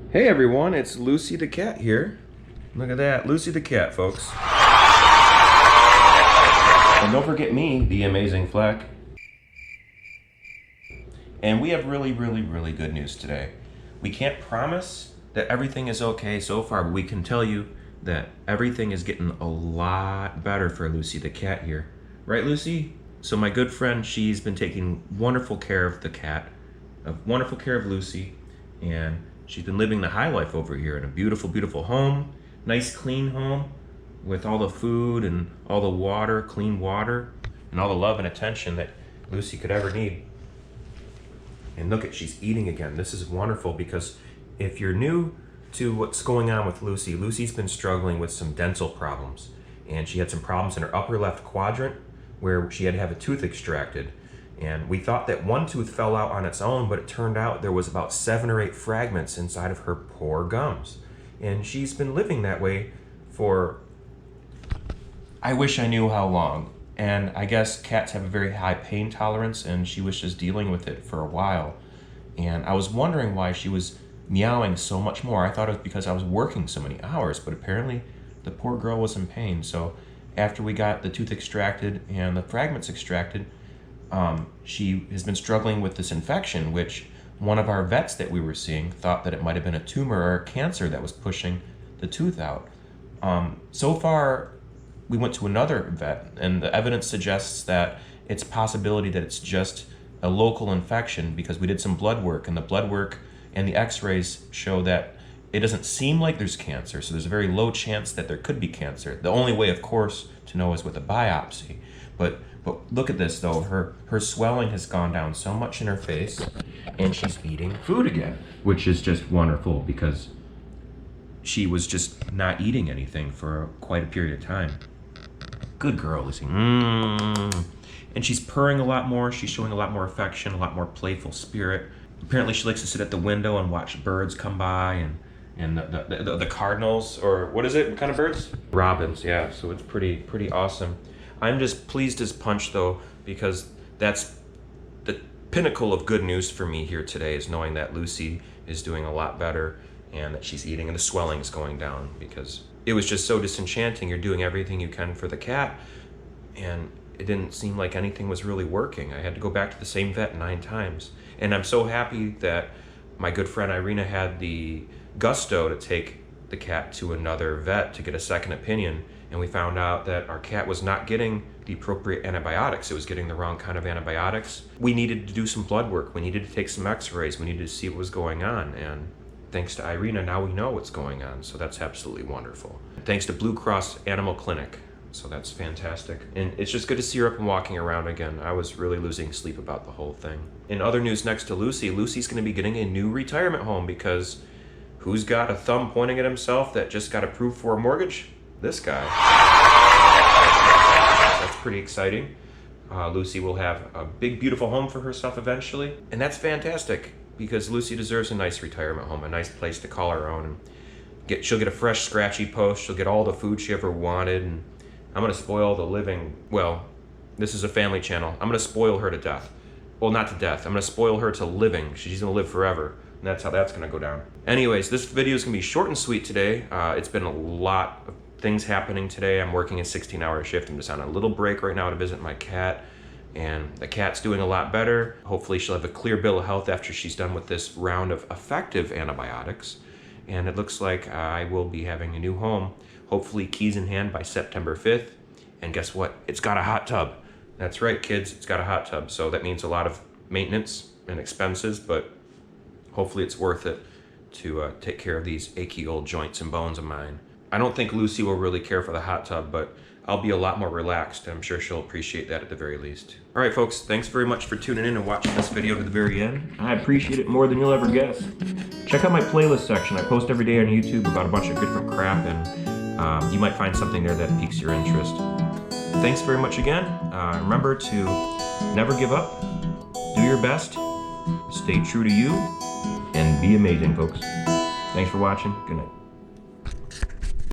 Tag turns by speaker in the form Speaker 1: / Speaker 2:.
Speaker 1: Hey everyone, it's Lucy the cat here. Look at that, Lucy the cat, folks. And don't forget me, the Amazing Flec. And we have really good news today. We can't promise that everything is okay so far, but we can tell you that everything is getting a lot better for Lucy the cat here. Right, Lucy? So my good friend, she's been taking wonderful care of the cat, wonderful care of Lucy, and she's been living the high life over here in a beautiful home, nice clean home with all the food and all the water, clean water, and all the love and attention that Lucy could ever need. And look at, she's eating again. This is wonderful because if you're new to what's going on with Lucy, Lucy's been struggling with some dental problems, and she had some problems in her upper left quadrant where she had to have a tooth extracted. And we thought that one tooth fell out on its own, but it turned out there was about 7 or 8 fragments inside of her poor gums. And she's been living that way for, I wish I knew how long. And I guess cats have a very high pain tolerance, and she was just dealing with it for a while. And I was wondering why she was meowing so much more. I thought it was because I was working so many hours, but apparently the poor girl was in pain. So after we got the tooth extracted and the fragments extracted, she has been struggling with this infection, which one of our vets that we were seeing thought that it might have been a tumor or a cancer that was pushing the tooth out. So far, we went to another vet, and the evidence suggests that it's a possibility that it's just a local infection because we did some blood work, and the blood work and the x-rays show that it doesn't seem like there's cancer, so there's a very low chance that there could be cancer. The only way, of course, to know is with a biopsy. But look at this though, her swelling has gone down so much in her face, and she's eating food again, which is just wonderful because she was just not eating anything for quite a period of time. Good girl, Lucy. And she's purring a lot more, she's showing a lot more affection, a lot more playful spirit. Apparently she likes to sit at the window and watch birds come by, and the cardinals, or what is it, what kind of birds? Robins, yeah, so it's pretty awesome. I'm just pleased as punch though, because that's the pinnacle of good news for me here today, is knowing that Lucy is doing a lot better and that she's eating and the swelling is going down, because it was just so disenchanting. You're doing everything you can for the cat and it didn't seem like anything was really working. I had to go back to the same vet 9 times. And I'm so happy that my good friend Irina had the gusto to take the cat to another vet to get a second opinion, and we found out that our cat was not getting the appropriate antibiotics. It was getting the wrong kind of antibiotics. We needed to do some blood work. We needed to take some x-rays. We needed to see what was going on, and thanks to Irina, now we know what's going on, so that's absolutely wonderful. Thanks to Blue Cross Animal Clinic, so that's fantastic. And it's just good to see her up and walking around again. I was really losing sleep about the whole thing. In other news, next to Lucy, Lucy's gonna be getting a new retirement home, because who's got a thumb pointing at himself that just got approved for a mortgage? This guy. That's pretty exciting. Lucy will have a big, beautiful home for herself eventually, and that's fantastic because Lucy deserves a nice retirement home, a nice place to call her own. And she'll get a fresh, scratchy post. She'll get all the food she ever wanted, and I'm gonna spoil the living. Well, this is a family channel. I'm gonna spoil her to death. Well, not to death. I'm gonna spoil her to living. She's gonna live forever. And that's how that's gonna go down. Anyways, this video is gonna be short and sweet today. It's been a lot of things happening today. I'm working a 16-hour shift. I'm just on a little break right now to visit my cat, and the cat's doing a lot better. Hopefully she'll have a clear bill of health after she's done with this round of effective antibiotics. And it looks like I will be having a new home, hopefully keys in hand by September 5th. And guess what? It's got a hot tub. That's right, kids, it's got a hot tub. So that means a lot of maintenance and expenses, but hopefully it's worth it to take care of these achy old joints and bones of mine. I don't think Lucy will really care for the hot tub, but I'll be a lot more relaxed. I'm sure she'll appreciate that at the very least. All right, folks, thanks very much for tuning in and watching this video to the very end. I appreciate it more than you'll ever guess. Check out my playlist section. I post every day on YouTube about a bunch of different crap, and you might find something there that piques your interest. Thanks very much again. Remember to never give up, do your best, stay true to you, and be amazing, folks. Thanks for watching. Good night.